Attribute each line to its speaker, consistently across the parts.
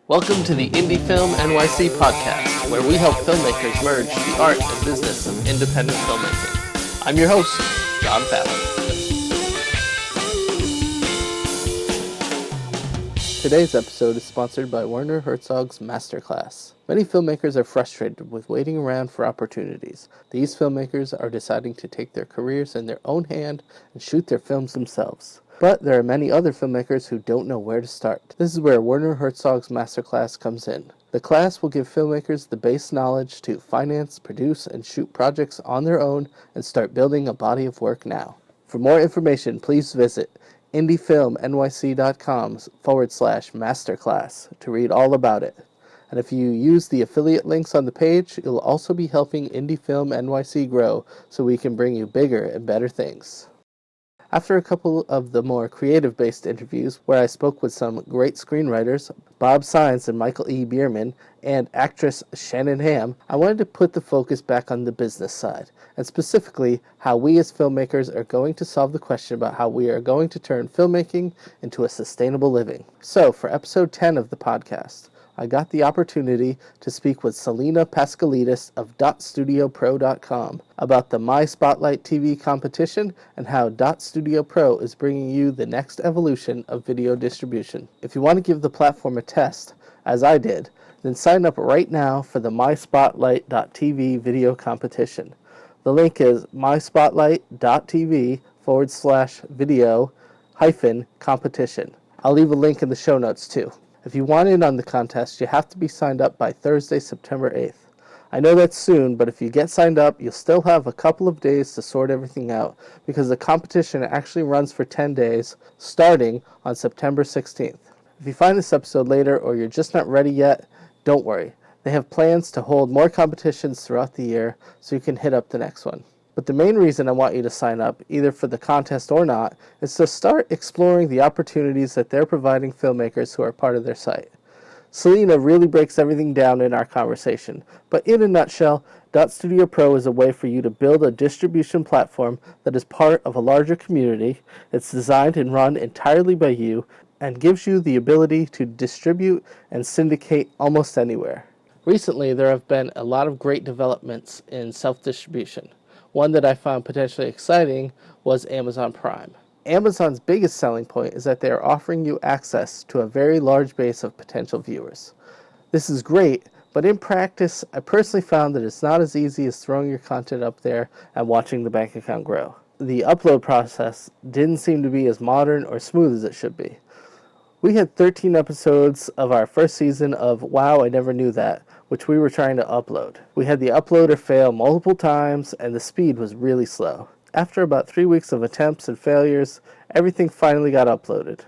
Speaker 1: Welcome to the Indie Film NYC podcast, where we help filmmakers merge the art and business of independent filmmaking. I'm your host, John Fallon. Today's episode is sponsored by Werner Herzog's Masterclass. Many filmmakers are frustrated with waiting around for opportunities. These filmmakers are deciding to take their careers in their own hand and shoot their films themselves. But there are many other filmmakers who don't know where to start. This is where Werner Herzog's Masterclass comes in. The class will give filmmakers the base knowledge to finance, produce, and shoot projects on their own and start building a body of work now. For more information, please visit indiefilmnyc.com/masterclass to read all about it. And if you use the affiliate links on the page, you'll also be helping Indie Film NYC grow so we can bring you bigger and better things. After a couple of the more creative-based interviews where I spoke with some great screenwriters, Bob Saenz and Michael E. Bierman, and actress Shannon Hamm, I wanted to put the focus back on the business side, and specifically how we as filmmakers are going to solve the question about how we are going to turn filmmaking into a sustainable living. So, for episode 10 of the podcast, I got the opportunity to speak with Selena Paskalidis of dotStudioPro.com about the mySpotlight.tb competition and how dotStudioPro is bringing you the next evolution of video distribution. If you want to give the platform a test, as I did, then sign up right now for the mySpotlight.tb video competition. The link is mySpotlight.tv/video-competition. I'll leave a link in the show notes too. If you want in on the contest, you have to be signed up by Thursday, September 8th. I know that's soon, but if you get signed up, you'll still have a couple of days to sort everything out because the competition actually runs for 10 days, starting on September 16th. If you find this episode later or you're just not ready yet, don't worry. They have plans to hold more competitions throughout the year, so you can hit up the next one. But the main reason I want you to sign up, either for the contest or not, is to start exploring the opportunities that they're providing filmmakers who are part of their site. Selena really breaks everything down in our conversation, but in a nutshell, dotStudioPro is a way for you to build a distribution platform that is part of a larger community. It's designed and run entirely by you and gives you the ability to distribute and syndicate almost anywhere. Recently, there have been a lot of great developments in self-distribution. One that I found potentially exciting was Amazon Prime. Amazon's biggest selling point is that they are offering you access to a very large base of potential viewers. This is great, but in practice, I personally found that it's not as easy as throwing your content up there and watching the bank account grow. The upload process didn't seem to be as modern or smooth as it should be. We had 13 episodes of our first season of Wow, I Never Knew That, which we were trying to upload. We had the uploader fail multiple times, and the speed was really slow. After about 3 weeks of attempts and failures, everything finally got uploaded.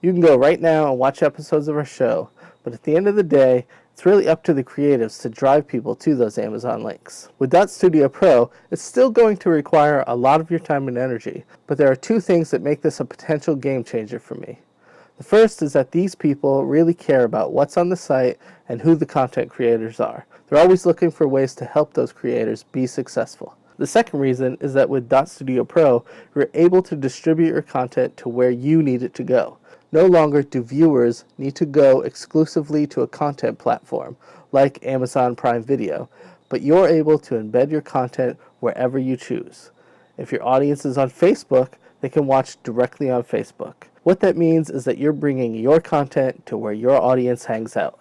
Speaker 1: You can go right now and watch episodes of our show, but at the end of the day, it's really up to the creatives to drive people to those Amazon links. With dotStudioPro, it's still going to require a lot of your time and energy, but there are two things that make this a potential game changer for me. The first is that these people really care about what's on the site and who the content creators are. They're always looking for ways to help those creators be successful. The second reason is that with dotStudioPro, you're able to distribute your content to where you need it to go. No longer do viewers need to go exclusively to a content platform like Amazon Prime Video, but you're able to embed your content wherever you choose. If your audience is on Facebook, they can watch directly on Facebook. What that means is that you're bringing your content to where your audience hangs out.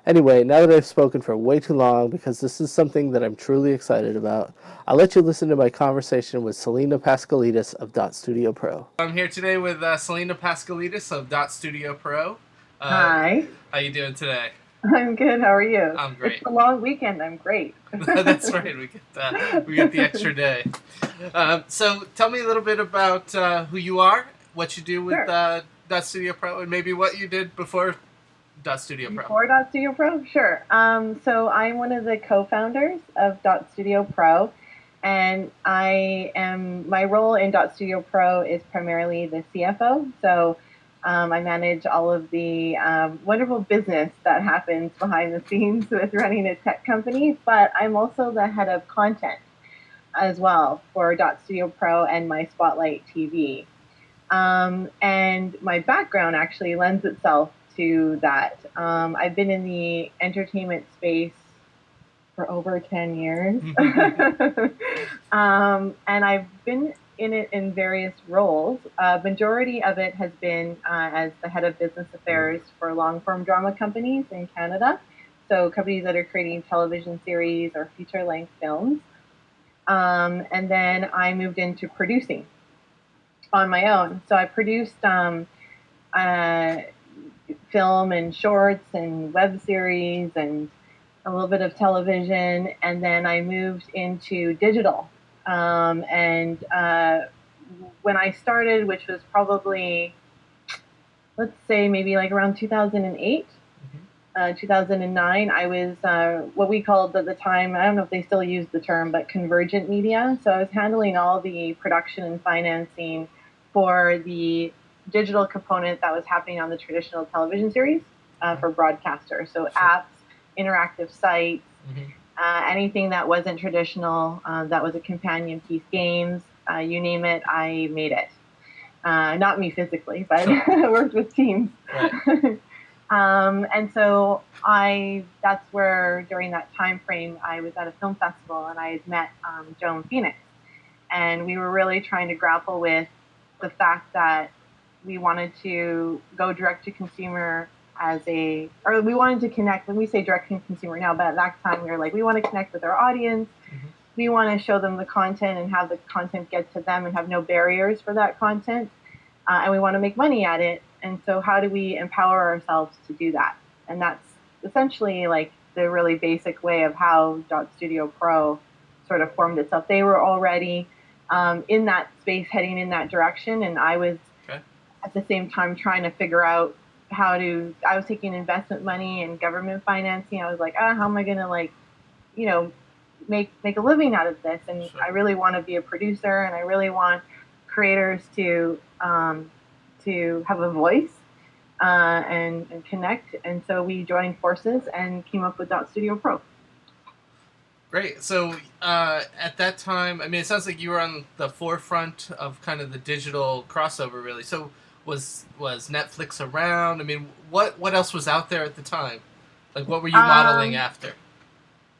Speaker 1: Anyway, now that I've spoken for way too long because this is something that I'm truly excited about, I'll let you listen to my conversation with Selena Paskalidis of dotStudioPro. I'm here today with Selena Paskalidis of dotStudioPro.
Speaker 2: Hi.
Speaker 1: How you doing today?
Speaker 2: I'm good. How are you?
Speaker 1: I'm great.
Speaker 2: It's a long weekend. I'm great.
Speaker 1: That's right. We get the extra day. So tell me a little bit about who you are, what you do with
Speaker 2: Sure.
Speaker 1: dotStudioPro, and maybe what you did before dotStudioPro.
Speaker 2: Before dotStudioPro? Sure. So I'm one of the co-founders of dotStudioPro, and my role in dotStudioPro is primarily the CFO. So I manage all of the wonderful business that happens behind the scenes with running a tech company, but I'm also the head of content as well for dotStudioPro and mySpotlight.tb. And my background actually lends itself to that. I've been in the entertainment space for over 10 years. And I've been in it in various roles. Majority of it has been as the head of business affairs for long-form drama companies in Canada. So companies that are creating television series or feature-length films. And then I moved into producing on my own. So I produced film and shorts and web series and a little bit of television, and then I moved into digital. And when I started, which was probably, let's say maybe like around 2008, 2009, I was what we called at the time, I don't know if they still use the term, but convergent media. So I was handling all the production and financing for the digital component that was happening on the traditional television series for broadcasters. So apps, interactive sites, anything that wasn't traditional, that was a companion piece, games, you name it, I made it. Not me physically, but I worked with teams. Right. And so that's where during that time frame, I was at a film festival and I had met Joan Phoenix. And we were really trying to grapple with the fact that we wanted to go direct to consumer or we wanted to connect. When we say direct to consumer now, but at that time we were like, we want to connect with our audience. We want to show them the content and have the content get to them and have no barriers for that content. And we want to make money at it. And so how do we empower ourselves to do that? And that's essentially like the really basic way of how dotStudioPro sort of formed itself. They were already in that space, heading in that direction. And I was at the same time trying to figure out I was taking investment money and government financing. I was like, how am I going to make a living out of this? And I really want to be a producer, and I really want creators to have a voice and connect. And so we joined forces and came up with dotStudioPro.
Speaker 3: Great. So at that time, I mean, it sounds like you were on the forefront of kind of the digital crossover, really. So was Netflix around? I mean, what else was out there at the time? Like, what were you modeling after?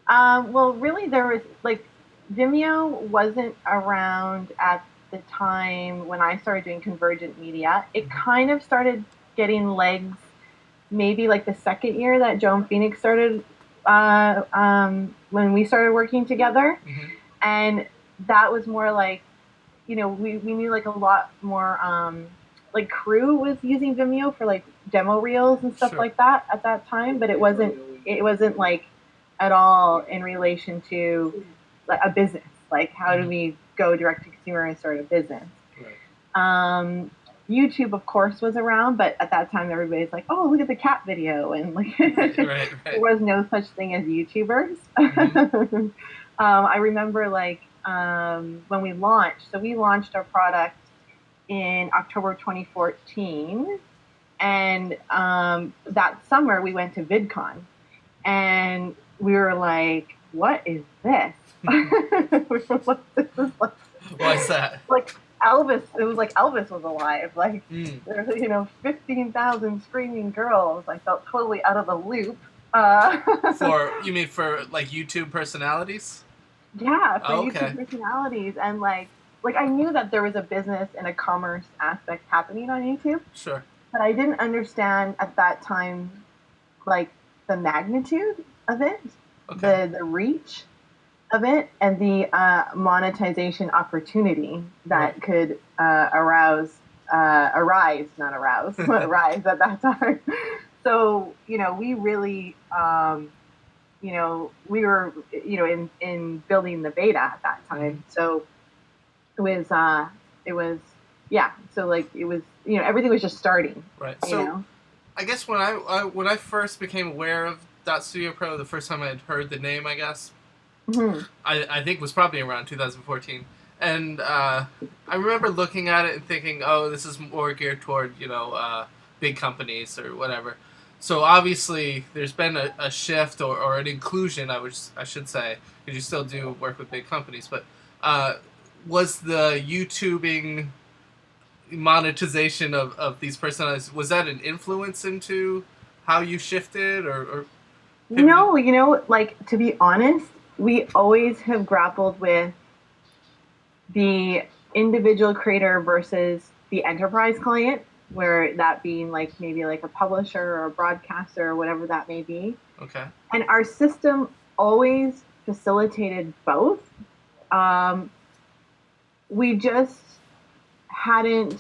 Speaker 2: Well, really, there was Vimeo wasn't around at the time when I started doing convergent media. It kind of started getting legs maybe like the second year that Joan Phoenix started when we started working together. And that was more like, we knew like a lot more like crew was using Vimeo for like demo reels and stuff like that at that time, but it wasn't like at all in relation to like a business. Like, how do we go direct to consumer and start a business? YouTube, of course, was around, but at that time, everybody's like, "Oh, look at the cat video," and like, there was no such thing as YouTubers. I remember like when we launched. So we launched our product in October 2014, and that summer we went to VidCon, and we were like, "What is this?"
Speaker 3: What's that?
Speaker 2: Like Elvis, it was like Elvis was alive. Like, there were, 15,000 screaming girls. I felt totally out of the loop.
Speaker 3: You mean for like YouTube personalities?
Speaker 2: Yeah, for YouTube personalities. And like I knew that there was a business and a commerce aspect happening on YouTube.
Speaker 3: Sure.
Speaker 2: But I didn't understand at that time, like, the magnitude of it, the reach of it, and the monetization opportunity that could arise at that time. So, we really, we were, in building the beta at that time. So it was, so like it was, everything was just starting.
Speaker 3: Right. So I guess when I first became aware of dotStudioPro, the first time I had heard the name, I guess, I think was probably around 2014. And I remember looking at it and thinking, oh, this is more geared toward, big companies or whatever. So obviously there's been a shift or an inclusion, I should say, because you still do work with big companies. But was the YouTubing monetization of these personalized, was that an influence into how you shifted or pivoted?
Speaker 2: No, like, to be honest, we always have grappled with the individual creator versus the enterprise client, where that being like maybe like a publisher or a broadcaster or whatever that may be.
Speaker 3: Okay.
Speaker 2: And our system always facilitated both. Um, we just hadn't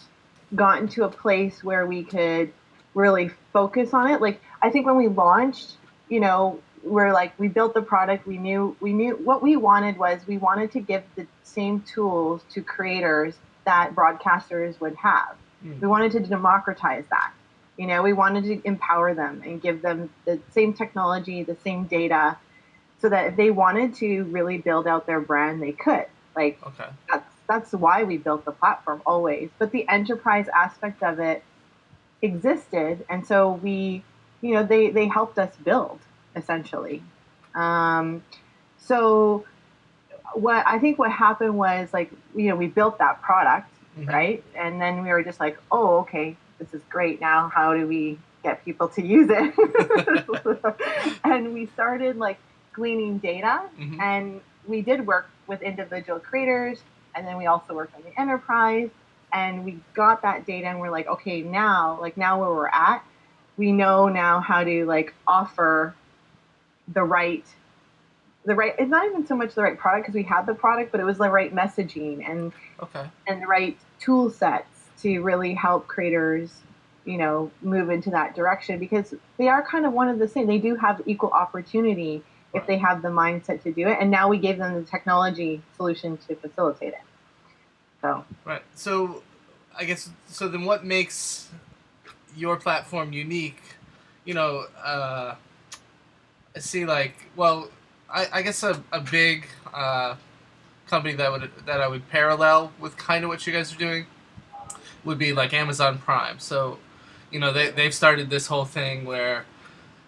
Speaker 2: gotten to a place where we could really focus on it. Like, I think when we launched, we're like, we built the product, we knew what we wanted was we wanted to give the same tools to creators that broadcasters would have. We wanted to democratize that. We wanted to empower them and give them the same technology, the same data, so that if they wanted to really build out their brand, they could. Like,
Speaker 3: Okay.
Speaker 2: that's why we built the platform always. But the enterprise aspect of it existed, and so they helped us build, essentially. So what happened was, like, we built that product, right? And then we were just like, oh, okay, this is great. Now how do we get people to use it? And we started like gleaning data, and we did work with individual creators, and then we also worked on the enterprise, and we got that data, and we're like, okay, now where we're at, we know now how to like offer the right it's not even so much the right product, because we had the product, but it was the right messaging and the right tool sets to really help creators move into that direction, because they are kind of one of the same. They do have equal opportunity if they have the mindset to do it, and now we gave them the technology solution to facilitate it.
Speaker 3: Right. So I guess, so then what makes your platform unique? I see, like, well, I guess a big company that I would parallel with kind of what you guys are doing would be like Amazon Prime. So, they've started this whole thing where,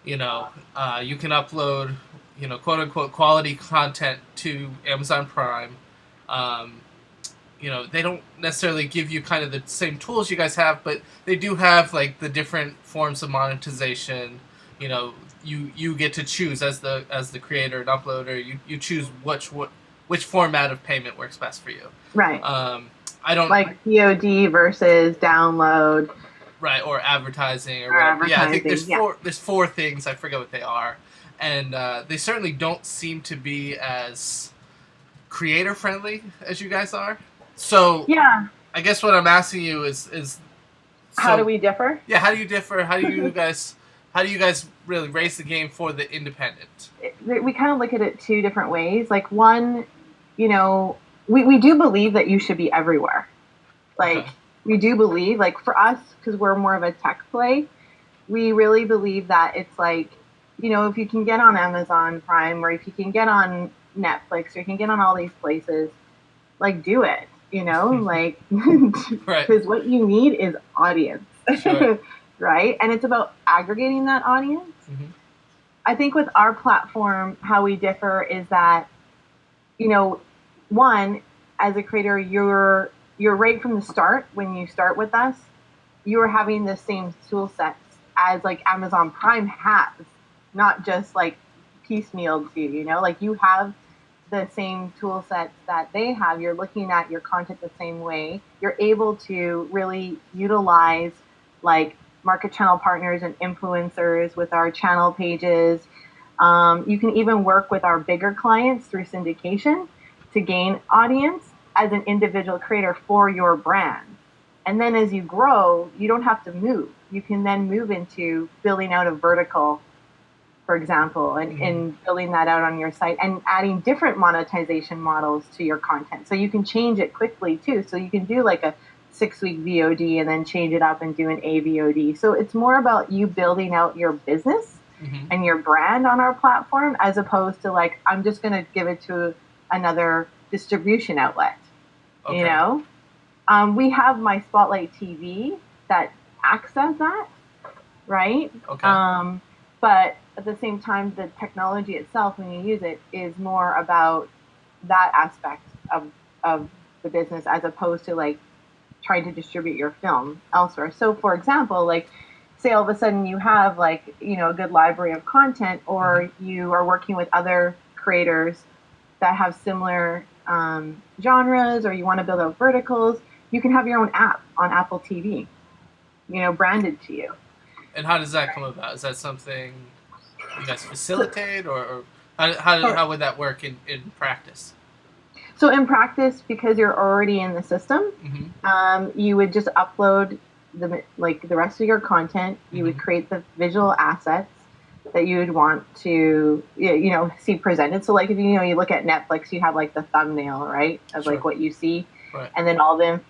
Speaker 3: you can upload, quote unquote quality content to Amazon Prime. They don't necessarily give you kind of the same tools you guys have, but they do have like the different forms of monetization. You get to choose as the creator and uploader. You choose which format of payment works best for you.
Speaker 2: Right.
Speaker 3: I don't
Speaker 2: like VOD versus download.
Speaker 3: Right, or advertising or whatever. Yeah, I think there's four things. I forget what they are, and they certainly don't seem to be as creator friendly as you guys are. So
Speaker 2: yeah,
Speaker 3: I guess what I'm asking you is
Speaker 2: how do we differ?
Speaker 3: Yeah, how do you differ? How do you guys really raise the game for the independent?
Speaker 2: We kind of look at it two different ways. Like, one, we do believe that you should be everywhere. Like, we do believe, like, for us, because we're more of a tech play, we really believe that it's like, if you can get on Amazon Prime, or if you can get on Netflix, or you can get on all these places, like, do it, like, because what you need is audience.
Speaker 3: Sure.
Speaker 2: Right? And it's about aggregating that audience. I think with our platform, how we differ is that, one, as a creator, you're right from the start. When you start with us, you're having the same tool sets as like Amazon Prime has, not just like piecemealed to you, like, you have the same tool sets that they have. You're looking at your content the same way. You're able to really utilize like market channel partners and influencers with our channel pages. You can even work with our bigger clients through syndication to gain audience as an individual creator for your brand. And then as you grow, you don't have to move. You can then move into building out a vertical, for example, and building that out on your site and adding different monetization models to your content. So you can change it quickly too. So you can do like a 6-week VOD and then change it up and do an AVOD. So it's more about you building out your business and your brand on our platform, as opposed to like, I'm just going to give it to another distribution outlet. We have mySpotlight.tb that acts as that, right? But at the same time, the technology itself, when you use it, is more about that aspect of the business, as opposed to like trying to distribute your film elsewhere. So for example, like say all of a sudden you have like, a good library of content, or you are working with other creators that have similar genres, or you want to build out verticals, you can have your own app on Apple TV, branded to you.
Speaker 3: And how does that come about? Is that something you guys facilitate, or how would that work in practice?
Speaker 2: So in practice, because you're already in the system, you would just upload the rest of your content. You would create the visual assets that you would want to see presented. So like if you look at Netflix, you have like the thumbnail, right, of like what you see, and then all the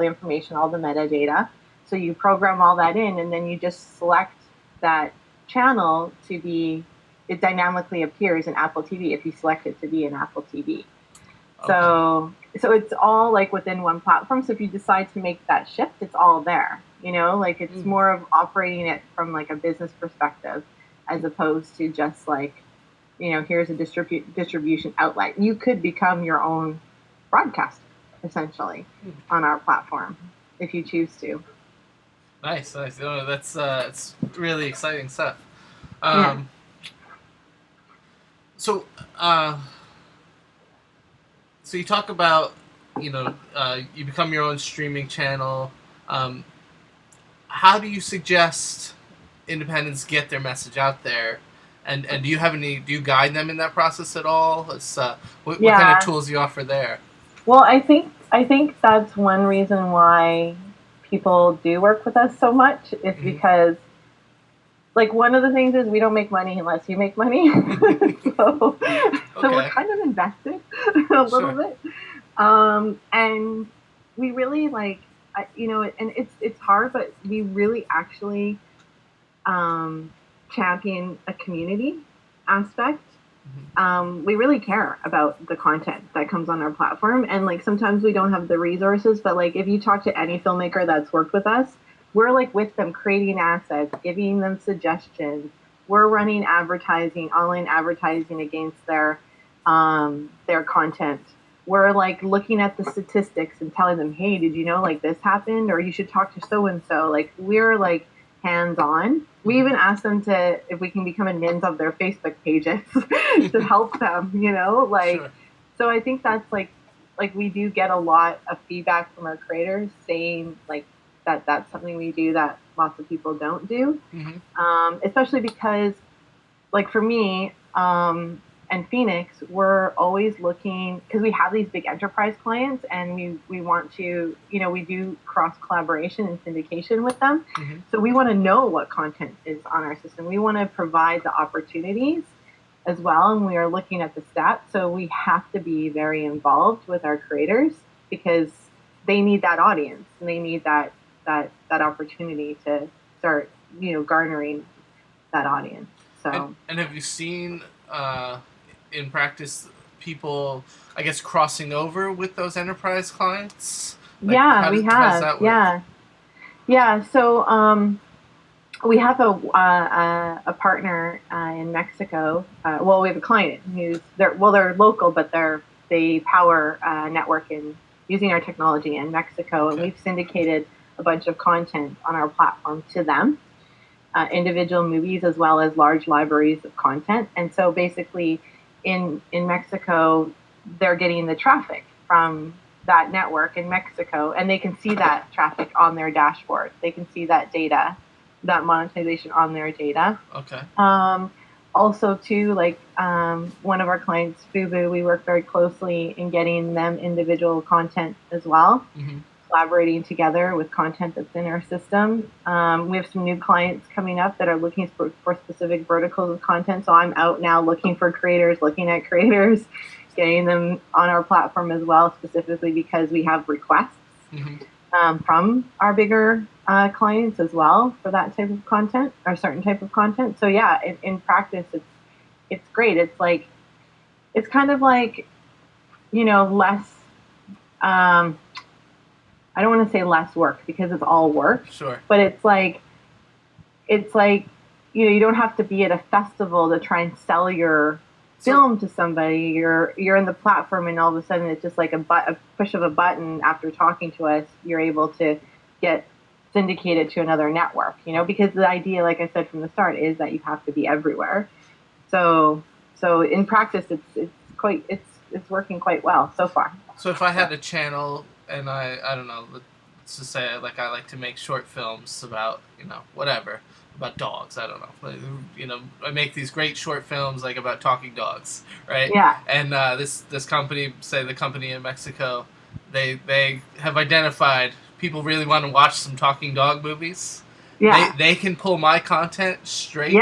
Speaker 2: information, all the metadata. So you program all that in, and then you just select that channel to be. It dynamically appears in Apple TV if you select it to be in Apple TV. So it's all like within one platform. So if you decide to make that shift, it's all there. Like it's more of operating it from like a business perspective, as opposed to just like, here's a distribution outlet. You could become your own broadcaster essentially on our platform if you choose to.
Speaker 3: Nice. That's it's really exciting stuff. So you talk about, you become your own streaming channel. How do you suggest independents get their message out there? And do you guide them in that process at all? What kind of tools do you offer there?
Speaker 2: Well, I think that's one reason why people do work with us so much is because, like, one of the things is we don't make money unless you make money. So we're kind of invested a little bit. And we really and it's hard, but we really actually champion a community aspect. We really care about the content that comes on our platform, and like sometimes we don't have the resources, but like if you talk to any filmmaker that's worked with us, we're like with them creating assets, giving them suggestions. We're running advertising, online advertising against their content. We're like looking at the statistics and telling them, hey, did you know like this happened, or you should talk to so and so. Like we're like hands-on. We even ask them if we can become admins of their Facebook pages to help them, So I think that's like we do get a lot of feedback from our creators saying like that's something we do that lots of people don't do, especially because like for me and Phoenix, we're always looking, because we have these big enterprise clients and we want to, we do cross collaboration and syndication with them. So we want to know what content is on our system. We want to provide the opportunities as well. And we are looking at the stats. So we have to be very involved with our creators because they need that audience and they need that opportunity to start, garnering that audience. So
Speaker 3: and have you seen in practice people, I guess, crossing over with those enterprise clients?
Speaker 2: We have. How does that work? Yeah. So we have a partner in Mexico. Well, we have a client who's they're local, but they power a network using our technology in Mexico, and we've syndicated a bunch of content on our platform to them. Individual movies as well as large libraries of content. And so basically in Mexico, they're getting the traffic from that network in Mexico, and they can see that traffic on their dashboard. They can see that data, that monetization on their data.
Speaker 3: Okay.
Speaker 2: Also too, like one of our clients, Fubu, we work very closely in getting them individual content as well. Collaborating together with content that's in our system. We have some new clients coming up that are looking for specific verticals of content. So I'm out now looking at creators, getting them on our platform as well, specifically because we have requests from our bigger clients as well for that type of content or certain type of content. So yeah, in practice, it's great. It's kind of like, less. I don't want to say less work because it's all work.
Speaker 3: Sure.
Speaker 2: But it's like, you don't have to be at a festival to try and sell your film to somebody, you're in the platform, and all of a sudden it's just like a push of a button. After talking to us, you're able to get syndicated to another network, because the idea, like I said from the start, is that you have to be everywhere. So in practice, it's working quite well so far.
Speaker 3: So if I had a channel and I don't know, let's just say like I like to make short films about, whatever, about dogs, I don't know. I make these great short films like about talking dogs, right?
Speaker 2: Yeah.
Speaker 3: And this company, say the company in Mexico, they have identified people really want to watch some talking dog movies.
Speaker 2: Yeah.
Speaker 3: They can pull my content straight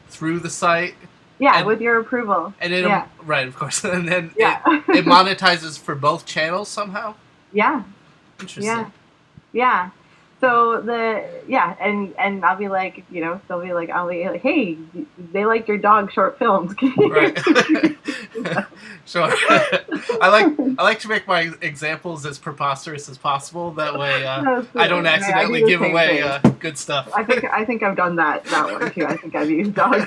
Speaker 3: through the site.
Speaker 2: Yeah, with your approval.
Speaker 3: And then, right, of course. And then it monetizes for both channels somehow?
Speaker 2: Yeah.
Speaker 3: Interesting.
Speaker 2: Yeah. So and I'll be like, they'll be like, hey, they like your dog short films.
Speaker 3: Right. Sure. I like to make my examples as preposterous as possible. That way, I don't accidentally give away good stuff.
Speaker 2: I think I've done that one too. I think I've used dogs.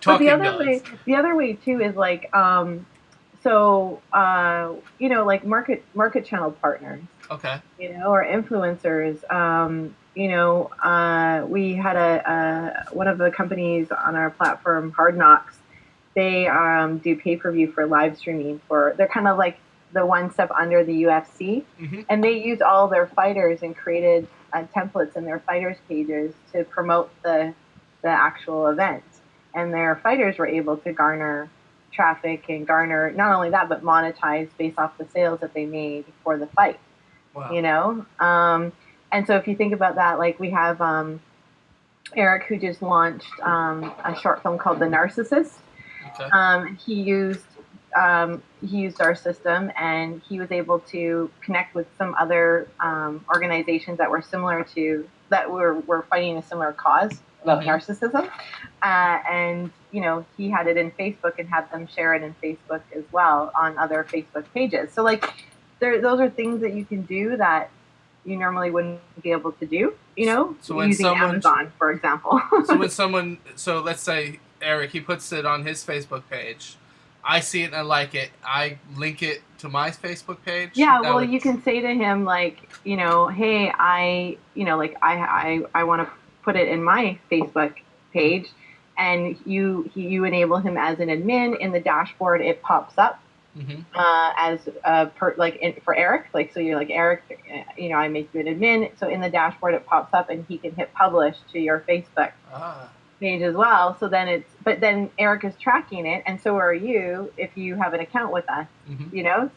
Speaker 2: But the other way too is like, like market channel partners.
Speaker 3: Okay.
Speaker 2: Or influencers. We had one of the companies on our platform, Hard Knocks. They do pay-per-view for live streaming. They're kind of like the one step under the UFC, and they use all their fighters and created templates in their fighters pages to promote the actual event. And their fighters were able to garner traffic and garner not only that, but monetize based off the sales that they made for the fight. Wow. And so if you think about that, like we have Eric, who just launched a short film called The Narcissist. Okay. He used our system, and he was able to connect with some other organizations that were were fighting a similar cause about narcissism. And he had it in Facebook and had them share it in Facebook as well on other Facebook pages. So like, those are things that you can do that you normally wouldn't be able to do,
Speaker 3: so
Speaker 2: using Amazon, for example.
Speaker 3: So let's say Eric, he puts it on his Facebook page. I see it and I like it. I link it to my Facebook page.
Speaker 2: Yeah, well, you can say to him like, hey, I want to put it in my Facebook page, and you enable him as an admin. In the dashboard, it pops up. As for Eric, like, so you're like, Eric, I make you an admin. So in the dashboard, it pops up, and he can hit publish to your Facebook page as well. So then but then Eric is tracking it, and so are you if you have an account with us.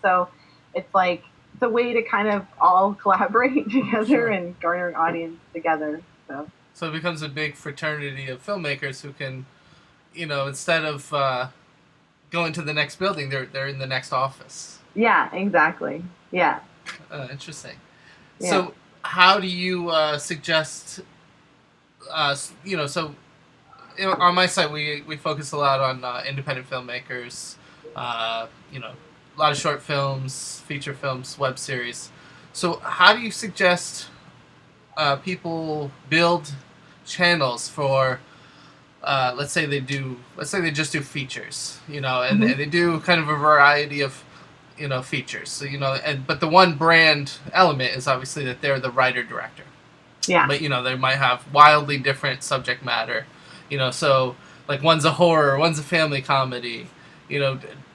Speaker 2: So it's like it's a way to kind of all collaborate together and garner an audience together. So
Speaker 3: it becomes a big fraternity of filmmakers who can, instead of going to the next building, they're in the next office.
Speaker 2: Yeah, exactly. Yeah.
Speaker 3: Interesting. Yeah. So how do you suggest, on my site we focus a lot on independent filmmakers, a lot of short films, feature films, web series. So how do you suggest people build channels for, let's say they just do features, and they do kind of a variety of, features. So, but the one brand element is obviously that they're the writer director.
Speaker 2: Yeah.
Speaker 3: But, they might have wildly different subject matter, so like one's a horror, one's a family comedy,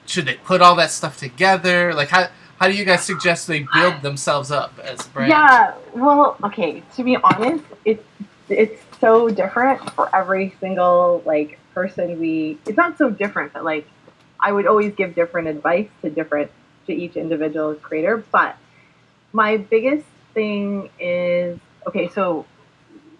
Speaker 3: should they put all that stuff together? Like how do you guys suggest they build themselves up as a brand?
Speaker 2: Yeah, well, okay, to be honest, it's so different for every single like person. It's not so different, but like I would always give different advice to each individual creator. But my biggest thing is, okay, so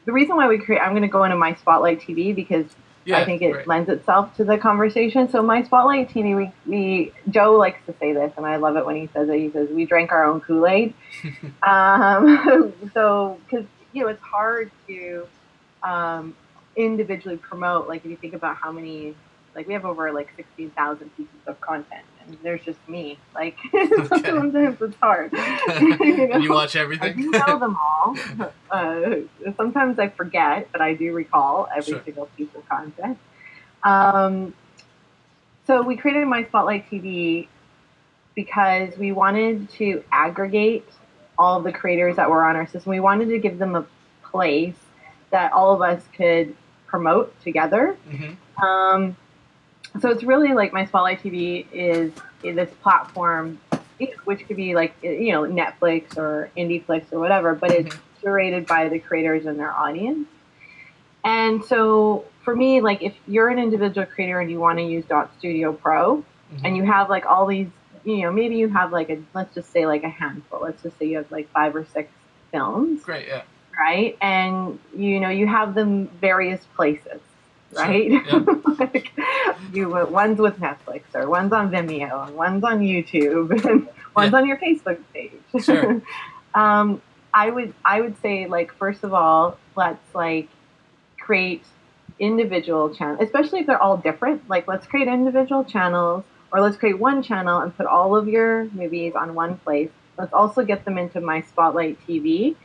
Speaker 2: the reason why I'm going to go into mySpotlight.tb because I think it lends itself to the conversation. So mySpotlight.tb, Joe likes to say this, and I love it when he says it. He says, we drank our own Kool-Aid. So, because, it's hard to individually promote. Like, if you think about how many, like, we have over, 16,000 pieces of content, and there's just me. Like, sometimes it's hard.
Speaker 3: And you watch everything?
Speaker 2: I do know them all. Sometimes I forget, but I do recall every single piece of content. Um, so we created mySpotlight.tb because we wanted to aggregate all of the creators that were on our system. We wanted to give them a place that all of us could promote together. So it's really like mySpotlight.tb is this platform, which could be like, Netflix or IndieFlix or whatever, but it's curated by the creators and their audience. And so for me, like if you're an individual creator and you want to use dotStudioPro and you have like all these, maybe you have like let's just say like a handful. Let's just say you have like 5 or 6 films.
Speaker 3: Great, yeah.
Speaker 2: Right? And, you have them various places, right?
Speaker 3: Sure.
Speaker 2: Yeah. One's with Netflix, or one's on Vimeo, and one's on YouTube, and one's on your Facebook page.
Speaker 3: Sure.
Speaker 2: I would say, like, first of all, let's like create individual channels, especially if they're all different. Like, let's create individual channels, or let's create one channel and put all of your movies on one place. Let's also get them into mySpotlight.tb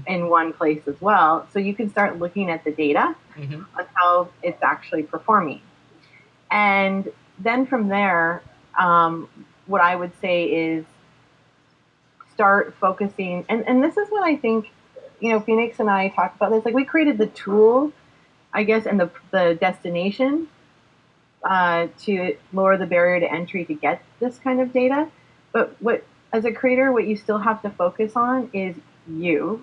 Speaker 2: in one place as well, so you can start looking at the data on how it's actually performing. And then from there, what I would say is start focusing, and this is what I think, Phoenix and I talked about this, like we created the tool, I guess, and the destination to lower the barrier to entry to get this kind of data. But as a creator, what you still have to focus on is you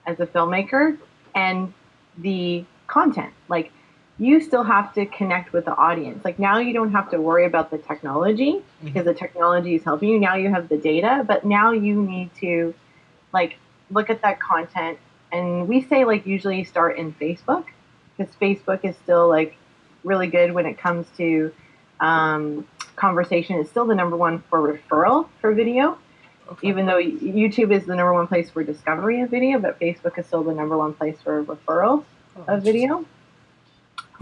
Speaker 2: as a filmmaker and the content. Like, you still have to connect with the audience. Like, now you don't have to worry about the technology because the technology is helping you. Now you have the data, but now you need to like look at that content. And we say like usually start in Facebook, because Facebook is still like really good when it comes to conversation. It's still the #1 for referral for video. Okay. Even though YouTube is the #1 place for discovery of video, but Facebook is still the #1 place for referral of video.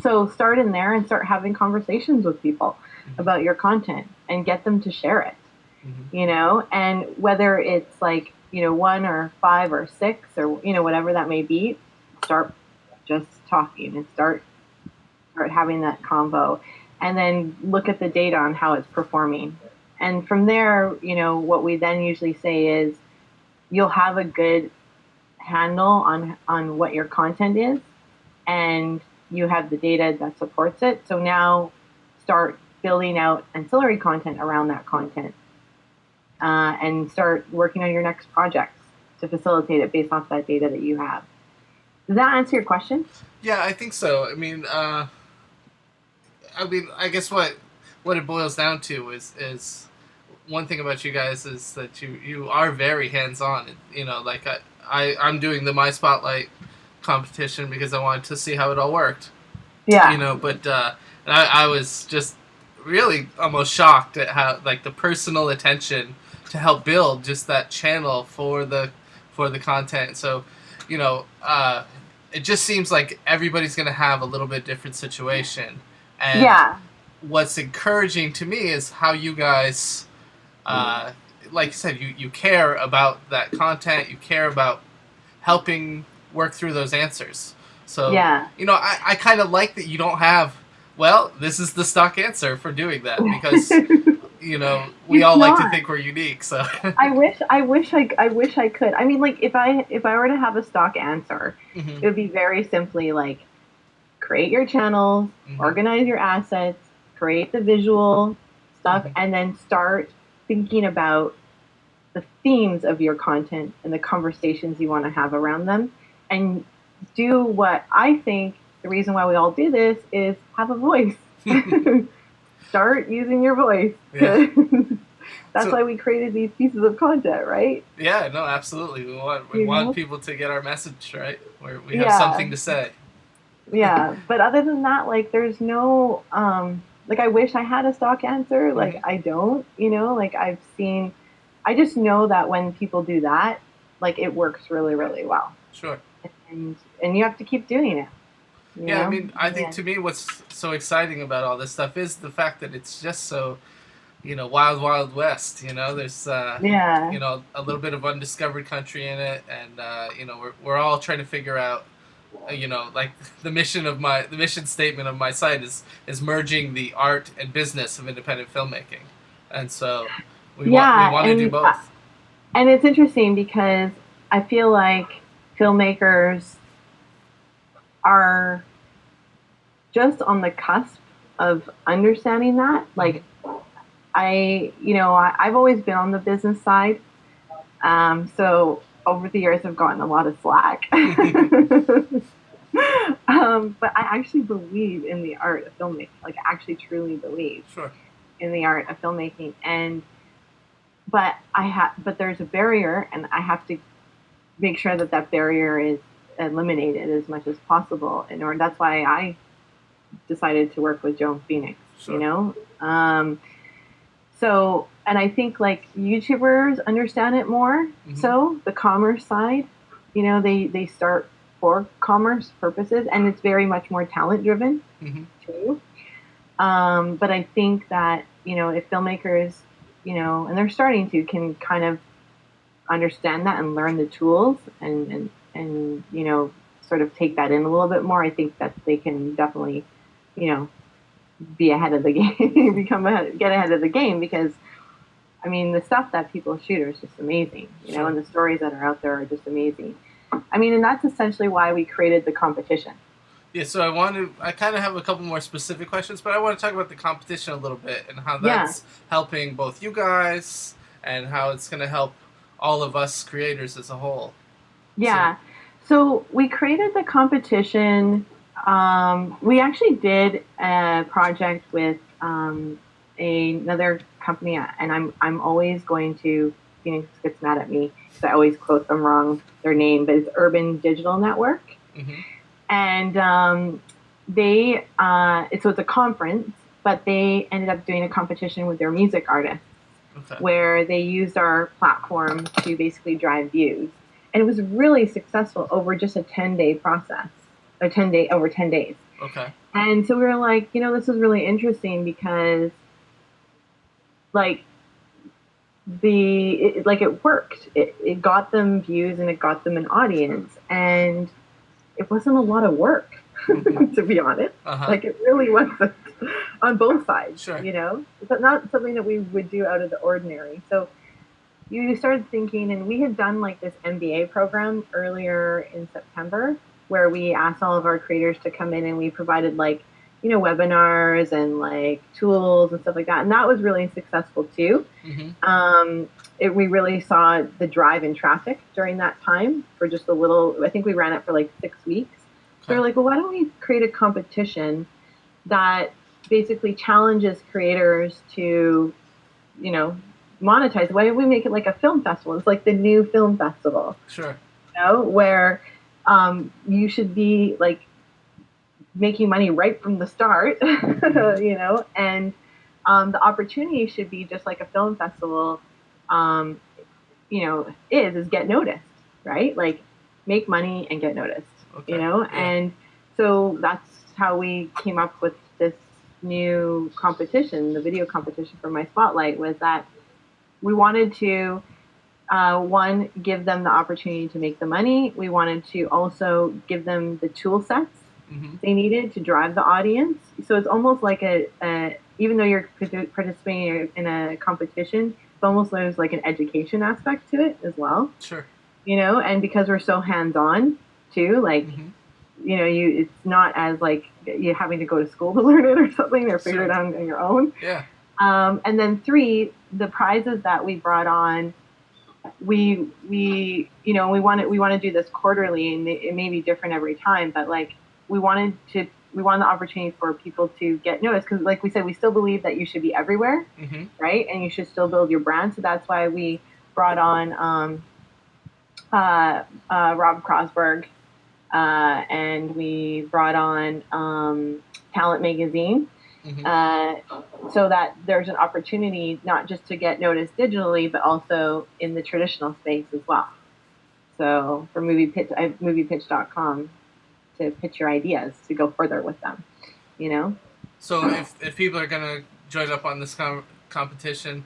Speaker 2: So start in there and start having conversations with people about your content and get them to share it, and whether it's like, 1 or 5 or 6 or, whatever that may be, start just talking and start having that convo, and then look at the data on how it's performing. And from there, what we then usually say is you'll have a good handle on what your content is, and you have the data that supports it. So now start building out ancillary content around that content, and start working on your next projects to facilitate it based off that data that you have. Does that answer your question?
Speaker 3: Yeah, I think so. I mean, I guess what it boils down to is one thing about you guys is that you are very hands-on. Like I'm doing the mySpotlight competition because I wanted to see how it all worked.
Speaker 2: Yeah.
Speaker 3: But and I was just really almost shocked at how, like, the personal attention to help build just that channel for the content. So, it just seems like everybody's going to have a little bit different situation. And what's encouraging to me is how you guys, like you said, you care about that content, you care about helping work through those answers. So, I kind of like that you don't have, well, this is the stock answer for doing that, because, we all like to think we're unique. So
Speaker 2: I wish I could. I mean, like, if I were to have a stock answer, it would be very simply like, create your channels, organize your assets, create the visual stuff, and then start thinking about the themes of your content and the conversations you want to have around them, and do what I think the reason why we all do this is have a voice. Start using your voice. Yeah. That's why we created these pieces of content, right?
Speaker 3: Yeah, no, absolutely. We want people to get our message, right? Where we have something to say.
Speaker 2: Yeah, but other than that, like, there's no, like, I wish I had a stock answer. Like, I don't, like, I just know that when people do that, like, it works really, really well.
Speaker 3: Sure.
Speaker 2: And you have to keep doing it.
Speaker 3: Yeah, I mean, I think to me what's so exciting about all this stuff is the fact that it's just so, wild, wild west. There's, a little bit of undiscovered country in it, and, we're all trying to figure out like the mission statement of my site is merging the art and business of independent filmmaking, and so we want to do both.
Speaker 2: And it's interesting because I feel like filmmakers are just on the cusp of understanding that. Like, I've always been on the business side, so over the years I've gotten a lot of slack. But I actually believe in the art of filmmaking. Like, I actually truly believe in the art of filmmaking. But there's a barrier, and I have to make sure that barrier is eliminated as much as possible. That's why I decided to work with Joan Phoenix. So, and I think like YouTubers understand it more. Mm-hmm. So the commerce side, they start for commerce purposes, and it's very much more talent driven too. But I think that, if filmmakers, and they're starting to, can kind of understand that and learn the tools and sort of take that in a little bit more, I think that they can definitely, be ahead of the game, get ahead of the game, because I mean, the stuff that people shoot is just amazing, and the stories that are out there are just amazing. I mean, and that's essentially why we created the competition.
Speaker 3: Yeah, so I kind of have a couple more specific questions, but I want to talk about the competition a little bit and how that's helping both you guys and how it's going to help all of us creators as a whole.
Speaker 2: Yeah, so we created the competition. We actually did a project with another company, and I'm always going to, Phoenix gets mad at me because I always quote them wrong, their name, but it's Urban Digital Network. Mm-hmm. And so it's a conference, but they ended up doing a competition with their music artists, where they used our platform to basically drive views. And it was really successful over just a 10-day process, over 10 days.
Speaker 3: Okay.
Speaker 2: And so we were like, this is really interesting because, like, it worked. It got them views and it got them an audience, and it wasn't a lot of work, to be honest. Uh-huh. Like, it really wasn't on both sides.
Speaker 3: Sure.
Speaker 2: It's not something that we would do out of the ordinary. So you started thinking, and we had done like this MBA program earlier in September, where we asked all of our creators to come in, and we provided like, webinars and like tools and stuff like that. And that was really successful too. Mm-hmm. We really saw the drive in traffic during that time for just a little. I think we ran it for like 6 weeks. Okay. So we're like, well, why don't we create a competition that basically challenges creators to, monetize? Why don't we make it like a film festival? It's like the new film festival.
Speaker 3: Sure.
Speaker 2: Where you should be like making money right from the start, and the opportunity should be just like a film festival, is get noticed, right? Like, make money and get noticed, and so that's how we came up with this new competition, the video competition for mySpotlight, was that we wanted to, one, give them the opportunity to make the money. We wanted to also give them the tool sets they needed to drive the audience. So it's almost like even though you're participating in a competition, it's almost there's like an education aspect to it as well.
Speaker 3: Sure.
Speaker 2: And because we're so hands-on too, like, it's not as like you having to go to school to learn it or something, or figure it out on your own.
Speaker 3: Yeah.
Speaker 2: And then 3, the prizes that we brought on, we want to do this quarterly, and it may be different every time, but like, we wanted the opportunity for people to get noticed, because like we said, we still believe that you should be everywhere, right? And you should still build your brand. So that's why we brought on Rob Krosberg, and we brought on Talent Magazine, so that there's an opportunity not just to get noticed digitally, but also in the traditional space as well. So for moviepitch.com, to pitch your ideas, to go further with them,
Speaker 3: So if people are gonna join up on this competition,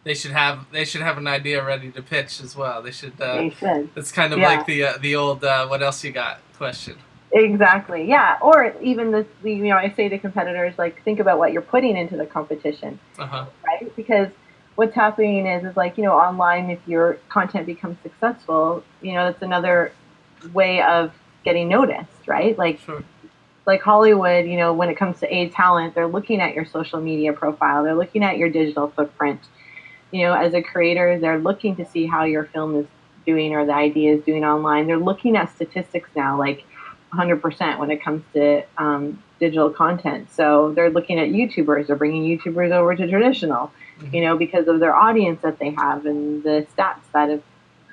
Speaker 3: they should have an idea ready to pitch as well. They should. It's kind of like the old "what else you got" question.
Speaker 2: Exactly. Yeah. Or even this, I say to competitors, like, think about what you're putting into the competition, right? Because what's happening is like, online, if your content becomes successful, that's another way of getting noticed, right? Like,
Speaker 3: Sure.
Speaker 2: like Hollywood, when it comes to A talent, they're looking at your social media profile, they're looking at your digital footprint. As a creator, they're looking to see how your film is doing or the idea is doing online. They're looking at statistics now, like 100% when it comes to digital content. So they're looking at YouTubers. They're bringing YouTubers over to traditional, because of their audience that they have and the stats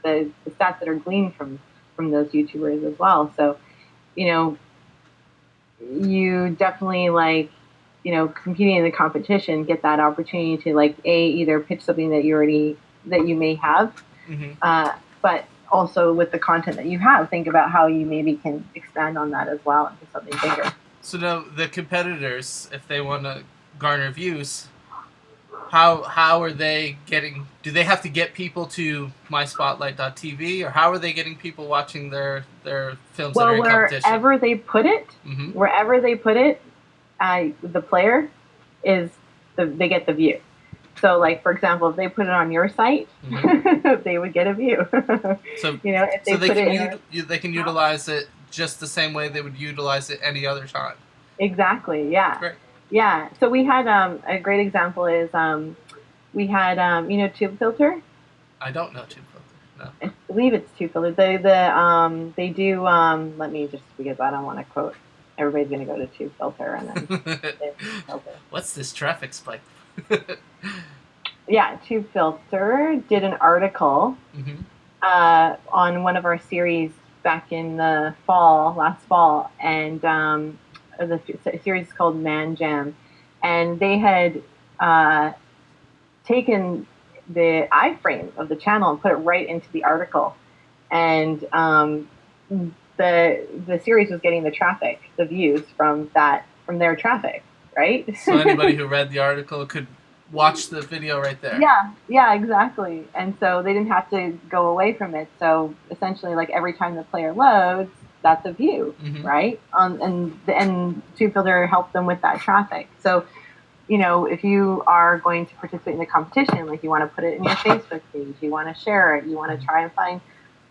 Speaker 2: the stats that are gleaned from those YouTubers as well. So, you definitely competing in the competition, get that opportunity to either pitch something that you may have, but also with the content that you have, think about how you maybe can expand on that as well into something bigger.
Speaker 3: So now the competitors, if they want to garner views, how are they getting? Do they have to get people to mySpotlight.tb, or how are they getting people watching their films that are in competition?
Speaker 2: Wherever they put it, the player is they get the view. So, like, for example, if they put it on your site, they would get a view.
Speaker 3: So,
Speaker 2: if
Speaker 3: they can utilize it just the same way they would utilize it any other time.
Speaker 2: Exactly. Yeah.
Speaker 3: Great.
Speaker 2: Yeah. So we had a great example is we had Tube Filter.
Speaker 3: I don't know Tube Filter. No.
Speaker 2: I believe it's Tube Filter. They do. Let me just, because I don't want to quote. Everybody's going to go to Tube Filter and then.
Speaker 3: What's this traffic spike?
Speaker 2: Yeah, Tube Filter did an article on one of our series back in the last fall, and the series is called Man Jam, and they had taken the iframe of the channel and put it right into the article, and the series was getting the views from their traffic, right?
Speaker 3: So anybody who read the article could watch the video right there.
Speaker 2: Yeah, exactly. And so they didn't have to go away from it. So essentially, like, every time the player loads, that's a view, right? And Tube Filter helped them with that traffic. So, if you are going to participate in the competition, like, you want to put it in your Facebook page, you want to share it, you want to try and find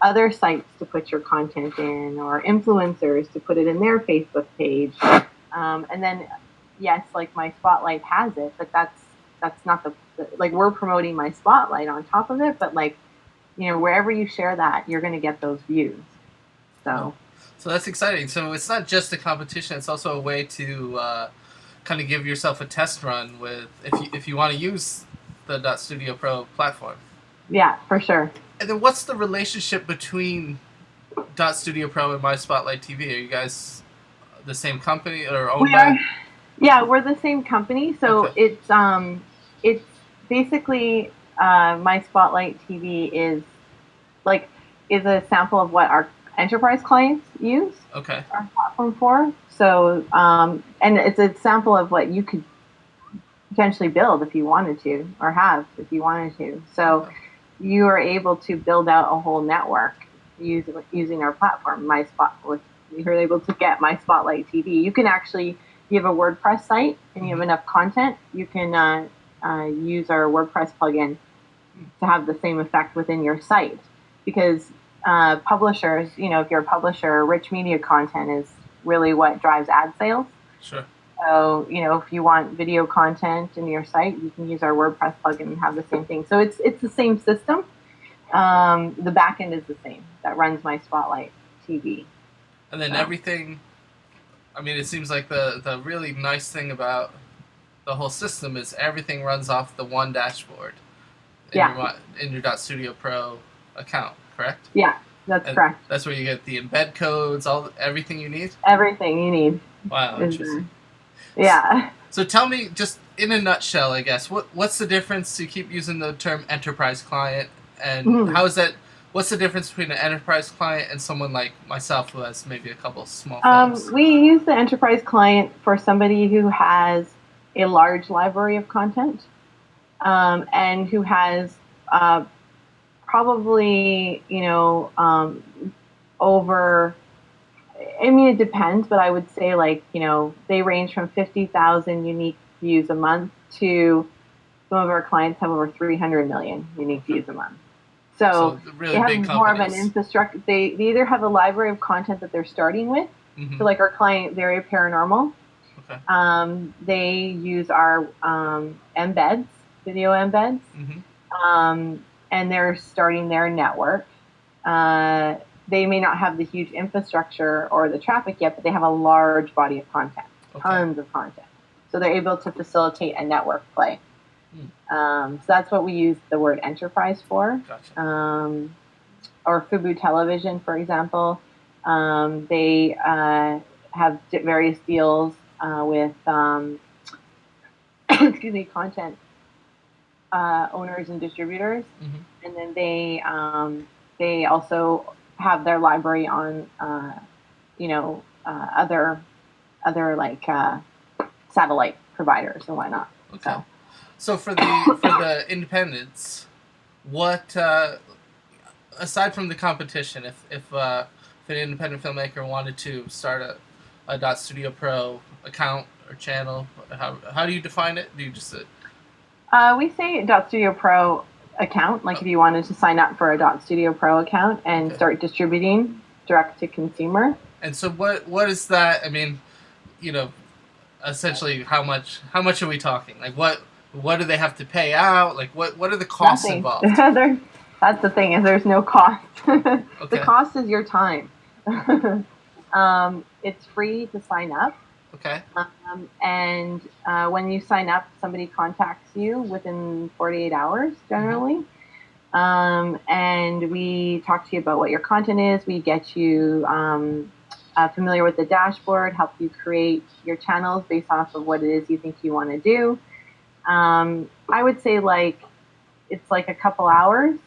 Speaker 2: other sites to put your content in, or influencers to put it in their Facebook page. And then, yes, like, mySpotlight has it, but that's not like, we're promoting mySpotlight on top of it, but wherever you share that, you're going to get those views. So
Speaker 3: that's exciting. So it's not just a competition; it's also a way to kind of give yourself a test run with if you want to use the dotStudioPro platform.
Speaker 2: Yeah, for sure.
Speaker 3: And then, what's the relationship between dotStudioPro and mySpotlight.tb? Are you guys the same company or owned by?
Speaker 2: Yeah, we're the same company. So it's basically mySpotlight.tb is a sample of what our enterprise clients use our platform for. So and it's a sample of what you could potentially build if you wanted to, or have if you wanted to. So you are able to build out a whole network using our platform, You're able to get mySpotlight.tb. You can actually, you have a WordPress site and you have enough content, you can use our WordPress plugin to have the same effect within your site. Because publishers, if you're a publisher, rich media content is really what drives ad sales.
Speaker 3: Sure.
Speaker 2: So, if you want video content in your site, you can use our WordPress plugin and have the same thing. So it's the same system. The backend is the same that runs mySpotlight.tb.
Speaker 3: And then everything, I mean, it seems like the really nice thing about the whole system is everything runs off the one dashboard in your dotStudioPro account, correct?
Speaker 2: Yeah, that's correct.
Speaker 3: That's where you get the embed codes, everything you need?
Speaker 2: Everything you need.
Speaker 3: Wow, interesting.
Speaker 2: Yeah.
Speaker 3: So tell me, just in a nutshell, I guess, what's the difference? You keep using the term enterprise client, and how is that? What's the difference between an enterprise client and someone like myself who has maybe a couple small films?
Speaker 2: We use the enterprise client for somebody who has a large library of content, and who has probably over I mean, it depends, but I would say like, they range from 50,000 unique views a month to some of our clients have over 300 million unique views a month. So
Speaker 3: really
Speaker 2: they have
Speaker 3: big
Speaker 2: more of an
Speaker 3: companies.
Speaker 2: infrastructure. They either have a library of content that they're starting with. So like our client, Very Paranormal, they use our embeds, video embeds, and they're starting their network. They may not have the huge infrastructure or the traffic yet, but they have a large body of content, tons of content. So they're able to facilitate a network play. So that's what we use the word enterprise for.
Speaker 3: Gotcha.
Speaker 2: Or Fubu Television, for example, they have various deals with excuse me, content owners and distributors, and then they also have their library on other like satellite providers and whatnot.
Speaker 3: Okay. So for the independents, what aside from the competition, if an independent filmmaker wanted to start a dotStudioPro account or channel, how do you define it? Do you just
Speaker 2: we say dotStudioPro account, like if you wanted to sign up for a dotStudioPro account and start distributing direct to consumer.
Speaker 3: And so what is that? I mean, essentially how much are we talking? Like what do they have to pay out? Like what are the costs involved?
Speaker 2: That's the thing, is there's no cost. The cost is your time. It's free to sign up.
Speaker 3: Okay.
Speaker 2: And when you sign up, somebody contacts you within 48 hours generally. And we talk to you about what your content is. We get you familiar with the dashboard, help you create your channels based off of what it is you think you want to do. I would say it's like a couple hours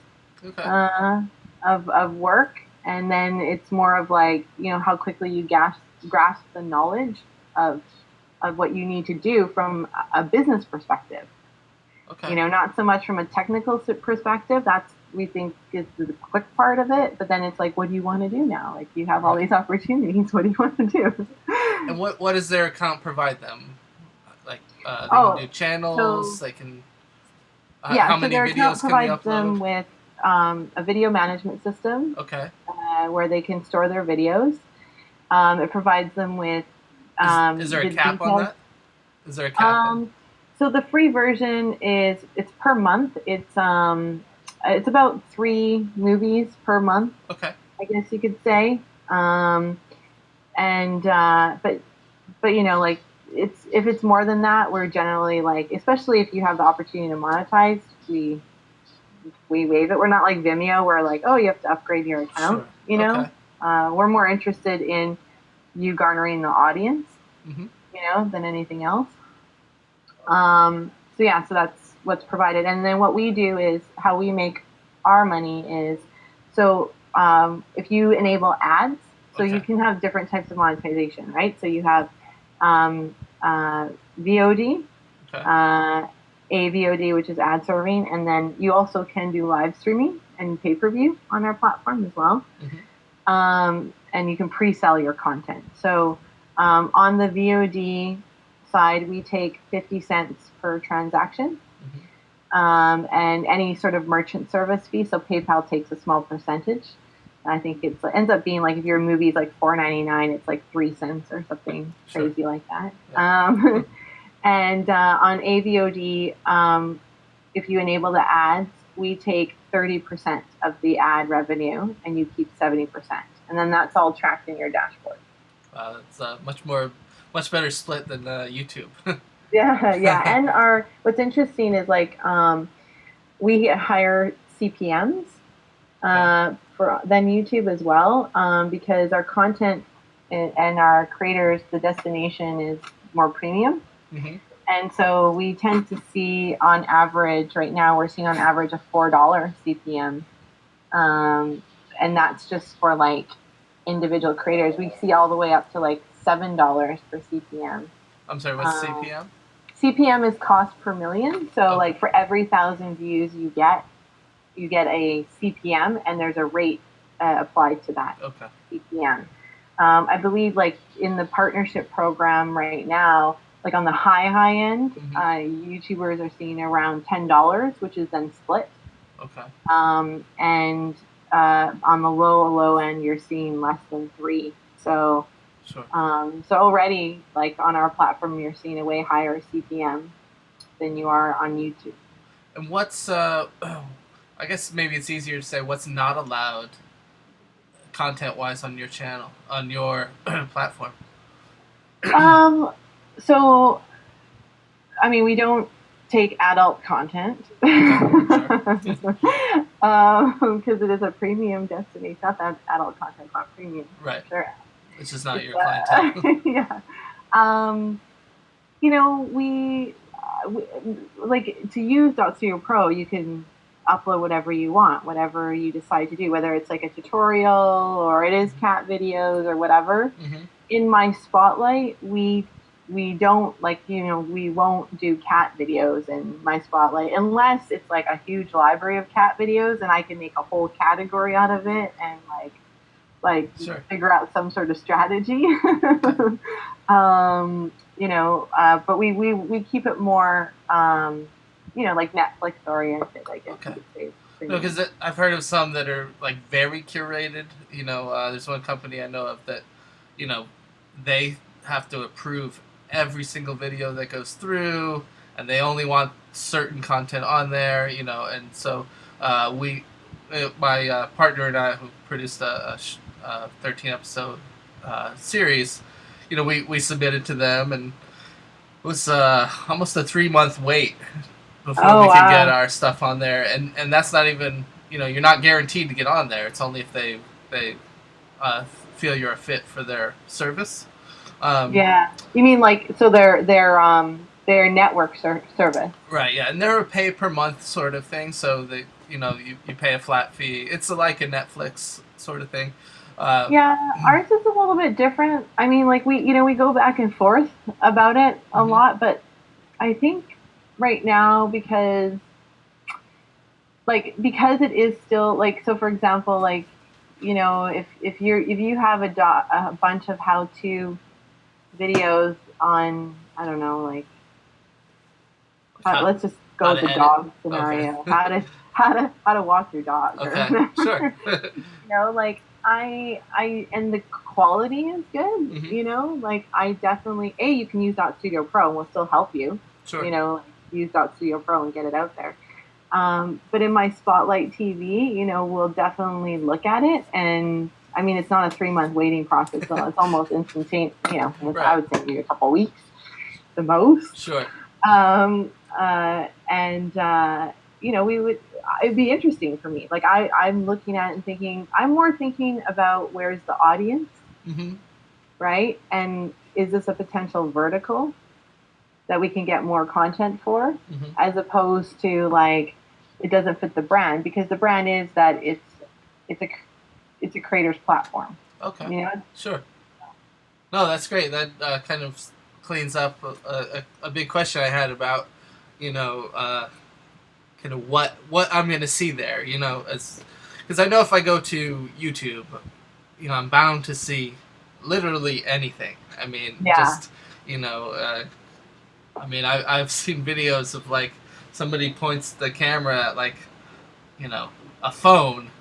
Speaker 2: of work, and then it's more of like, how quickly you grasp the knowledge of what you need to do from a business perspective. Not so much from a technical perspective. That's, we think, is the quick part of it. But then it's like, what do you want to do now? Like, you have all these opportunities. What do you want to do?
Speaker 3: And what does their account provide them? Like, they can do channels. They can. How many
Speaker 2: their
Speaker 3: videos
Speaker 2: account
Speaker 3: can
Speaker 2: provides
Speaker 3: they upload?
Speaker 2: them with a video management system. Where they can store their videos. It provides them with.
Speaker 3: Is there a cap on that? Is there a cap?
Speaker 2: So the free version it's per month. It's about 3 movies per month.
Speaker 3: Okay.
Speaker 2: I guess you could say. But like if it's more than that, we're generally like, especially if you have the opportunity to monetize, we waive it. We're not like Vimeo where like, oh, you have to upgrade your account.
Speaker 3: Sure.
Speaker 2: We're more interested in you garnering the audience, than anything else. So that's what's provided. And then what we do is, how we make our money is, so if you enable ads, so you can have different types of monetization, right? So you have VOD, AVOD, which is ad serving, and then you also can do live streaming and pay-per-view on our platform as well. And you can pre-sell your content. So on the VOD side, we take 50 cents per transaction, and any sort of merchant service fee. So PayPal takes a small percentage. I think it ends up being like, if your movie is like $4.99, it's like 3 cents or something crazy like that. Yeah. And on AVOD, if you enable the ads, we take 30% of the ad revenue, and you keep 70%, and then that's all tracked in your dashboard.
Speaker 3: Wow, that's a much better split than YouTube.
Speaker 2: Yeah. And what's interesting is like we hire CPMs than YouTube as well, because our content and our creators, the destination is more premium. And so we tend to see on average, right now we're seeing on average a $4 CPM. And that's just for like individual creators. We see all the way up to like $7 per CPM.
Speaker 3: I'm sorry, what's CPM?
Speaker 2: CPM is cost per million. So like for every 1,000 views you get a CPM, and there's a rate applied to that CPM. I believe like in the partnership program right now, like on the high end, YouTubers are seeing around $10, which is then split.
Speaker 3: Okay.
Speaker 2: And on the low end, you're seeing less than 3. So,
Speaker 3: sure.
Speaker 2: So already, like on our platform, you're seeing a way higher CPM than you are on YouTube.
Speaker 3: And what's I guess maybe it's easier to say what's not allowed content-wise on your channel, on your platform.
Speaker 2: So, I mean, we don't take adult content because it is a premium destination. Not that adult content, not premium.
Speaker 3: Right.
Speaker 2: Sure.
Speaker 3: It's just not your clientele.
Speaker 2: Yeah. You know, we like to use dotStudioPro. You can upload whatever you want, whatever you decide to do, whether it's like a tutorial or it is cat videos or whatever. In mySpotlight, we don't we won't do cat videos in mySpotlight unless it's like a huge library of cat videos and I can make a whole category out of it and
Speaker 3: sure.
Speaker 2: figure out some sort of strategy. But we keep it more like Netflix oriented, I guess you could say.
Speaker 3: No, because I've heard of some that are like very curated. There's one company I know of that, they have to approve every single video that goes through, and they only want certain content on there, and so my partner and I, who produced a 13-episode series, we submitted to them, and it was almost a 3-month wait before we could get our stuff on there, and that's not even, you're not guaranteed to get on there. It's only if they feel you're a fit for their service.
Speaker 2: Yeah, you mean like so their network service?
Speaker 3: Right. Yeah, and they're a pay per month sort of thing. So they, you pay a flat fee. It's like a Netflix sort of thing.
Speaker 2: Ours is a little bit different. I mean, like we go back and forth about it a lot, but I think right now because it is still like, so for example, like, if you have a bunch of how-to videos on, I don't know, like let's just go with the dog scenario. Okay. How to walk your dog.
Speaker 3: Okay, sure.
Speaker 2: Like I and the quality is good. Like I definitely you can use dotStudioPro and we'll still help you.
Speaker 3: Sure.
Speaker 2: Use dotStudioPro and get it out there. But in mySpotlight.tb, we'll definitely look at it, and I mean it's not a 3-month waiting process, so it's almost instantaneous. Right. I would say maybe a couple weeks, the most.
Speaker 3: Sure.
Speaker 2: It'd be interesting for me. Like I'm looking at it and thinking, I'm more thinking about where's the audience, right? And is this a potential vertical that we can get more content for, as opposed to like it doesn't fit the brand, because the brand is that it's a creator's platform.
Speaker 3: Okay. Sure. No, that's great. That kind of cleans up a big question I had about, kind of what I'm going to see there, because I know if I go to YouTube, I'm bound to see literally anything. I mean, just, I've seen videos of like somebody points the camera at like, a phone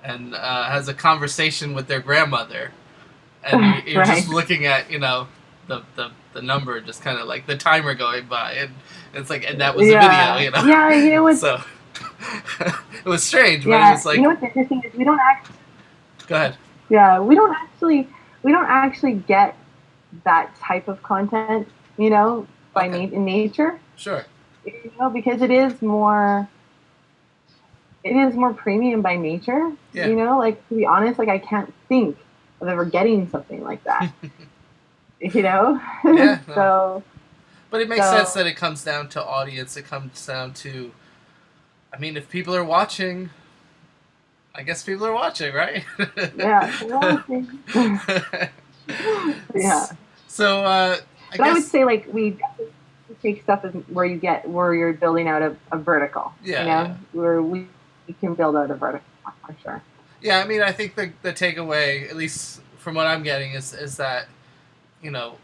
Speaker 3: and has a conversation with their grandmother, and you're just looking at, the number, just kind of like the timer going by, and it's like, and that was the video,
Speaker 2: Yeah, what's...
Speaker 3: So it was strange, but it was like,
Speaker 2: what's interesting is we don't actually.
Speaker 3: Go ahead.
Speaker 2: Yeah, we don't actually get that type of content, by in nature.
Speaker 3: Sure.
Speaker 2: Because it is more premium by nature.
Speaker 3: Yeah.
Speaker 2: Like to be honest, like I can't think of ever getting something like that.
Speaker 3: Yeah. No.
Speaker 2: So.
Speaker 3: But it makes sense that it comes down to audience. It comes down to, I mean, if people are watching, I guess people are watching, right?
Speaker 2: Yeah, they're watching. Yeah.
Speaker 3: So, I
Speaker 2: would say like we take stuff where you're building out a vertical.
Speaker 3: Yeah.
Speaker 2: Where we can build out a vertical for sure.
Speaker 3: Yeah, I mean, I think the takeaway, at least from what I'm getting is that, you know,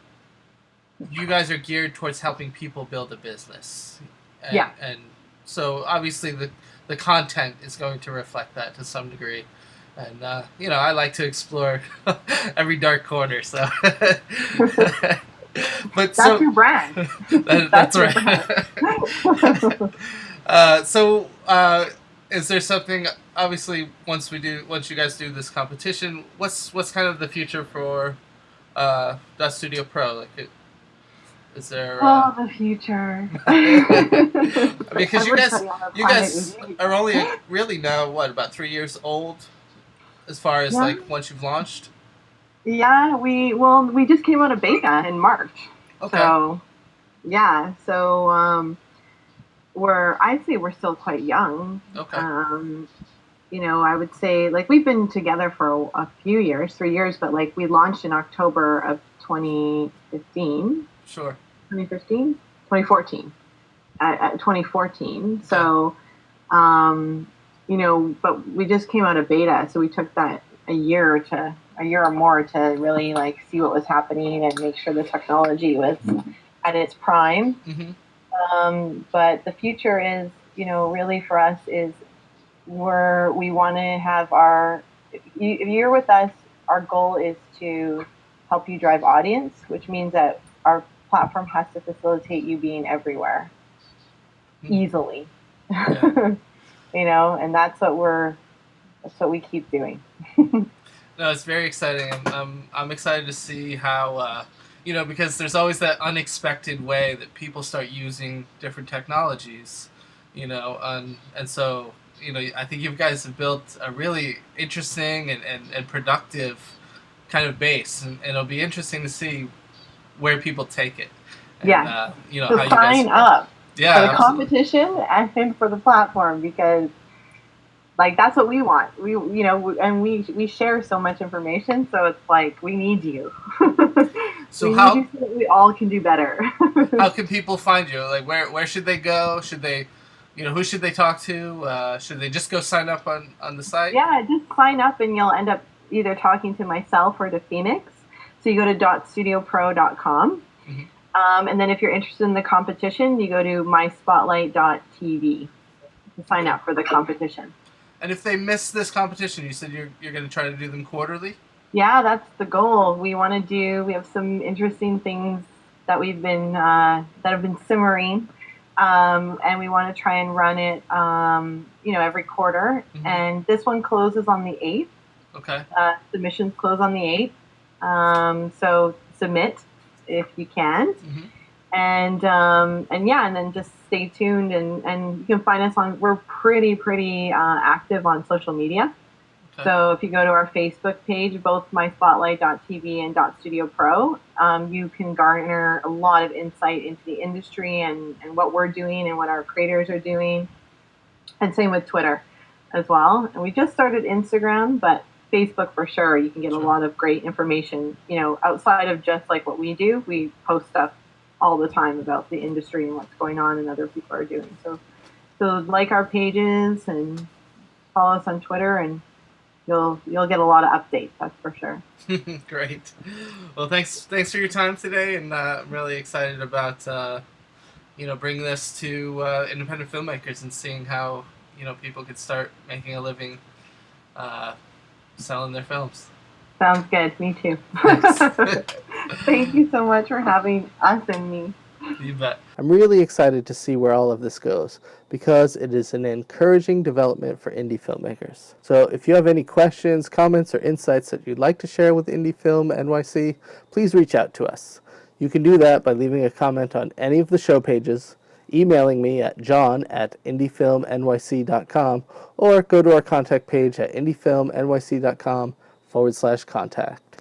Speaker 3: you guys are geared towards helping people build a business. And so obviously the content is going to reflect that to some degree. And, you know, I like to explore every dark corner, so. But
Speaker 2: that's your brand.
Speaker 3: That's right. Is there something, obviously, once you guys do this competition, what's kind of the future for dotStudioPro? Like, is there?
Speaker 2: The future.
Speaker 3: Because you guys are only really now about 3 years old, as far as like once you've launched.
Speaker 2: Yeah, we just came out of beta in March. Okay. So, yeah, so I'd say we're still quite young.
Speaker 3: Okay.
Speaker 2: You know, I would say like we've been together for a few years, 3 years, but like we launched in October of 2015.
Speaker 3: Sure.
Speaker 2: 2015? 2014. 2014. So, you know, but we just came out of beta, so we took that a year or more to really like see what was happening and make sure the technology was at its prime.
Speaker 3: Mm-hmm.
Speaker 2: But the future is, you know, really for us is we want to have if you're with us, our goal is to help you drive audience, which means that our platform has to facilitate you being everywhere easily.
Speaker 3: Yeah.
Speaker 2: You know, and that's what we keep doing.
Speaker 3: No, it's very exciting. I'm excited to see how, you know, because there's always that unexpected way that people start using different technologies, you know, and so, you know, I think you guys have built a really interesting and productive kind of base, and it'll be interesting to see where people take it. And, you know,
Speaker 2: so
Speaker 3: how
Speaker 2: sign
Speaker 3: you guys
Speaker 2: up
Speaker 3: for
Speaker 2: the competition and for the platform, because like that's what we want. We, you know, and we share so much information, so it's like we need you.
Speaker 3: So
Speaker 2: need you so that we all can do better.
Speaker 3: How can people find you? Like where should they go? Should they, you know, who should they talk to? Should they just go sign up on the site?
Speaker 2: Yeah, just sign up and you'll end up either talking to myself or to Phoenix. So you go to dotStudioPro.com.
Speaker 3: Mm-hmm.
Speaker 2: And then if you're interested in the competition, you go to mySpotlight.tb to sign up for the competition.
Speaker 3: And if they miss this competition, you said you're going to try to do them quarterly?
Speaker 2: Yeah, that's the goal. We have some interesting things that that have been simmering. And we want to try and run it, you know, every quarter. Mm-hmm. And this one closes on the 8th.
Speaker 3: Okay.
Speaker 2: Submissions close on the 8th. So submit if you can.
Speaker 3: Mm-hmm.
Speaker 2: And then just stay tuned and you can find us we're pretty active on social media. Okay. So if you go to our Facebook page, both mySpotlight.tb and dotStudioPro, you can garner a lot of insight into the industry and what we're doing and what our creators are doing. And same with Twitter as well. And we just started Instagram, but Facebook for sure, you can get a lot of great information, you know, outside of just like what we do. We post stuff all the time about the industry and what's going on and other people are doing. So like our pages and follow us on Twitter and you'll get a lot of updates, that's for sure.
Speaker 3: Great. Well, thanks for your time today, and I'm really excited about you know, bringing this to independent filmmakers and seeing how, you know, people could start making a living selling their films.
Speaker 2: Sounds good. Me too. Thank you so much for having us and me.
Speaker 3: You bet.
Speaker 1: I'm really excited to see where all of this goes because it is an encouraging development for indie filmmakers. So if you have any questions, comments, or insights that you'd like to share with Indie Film NYC, please reach out to us. You can do that by leaving a comment on any of the show pages, emailing me at john@indiefilmnyc.com, or go to our contact page at indiefilmnyc.com/contact.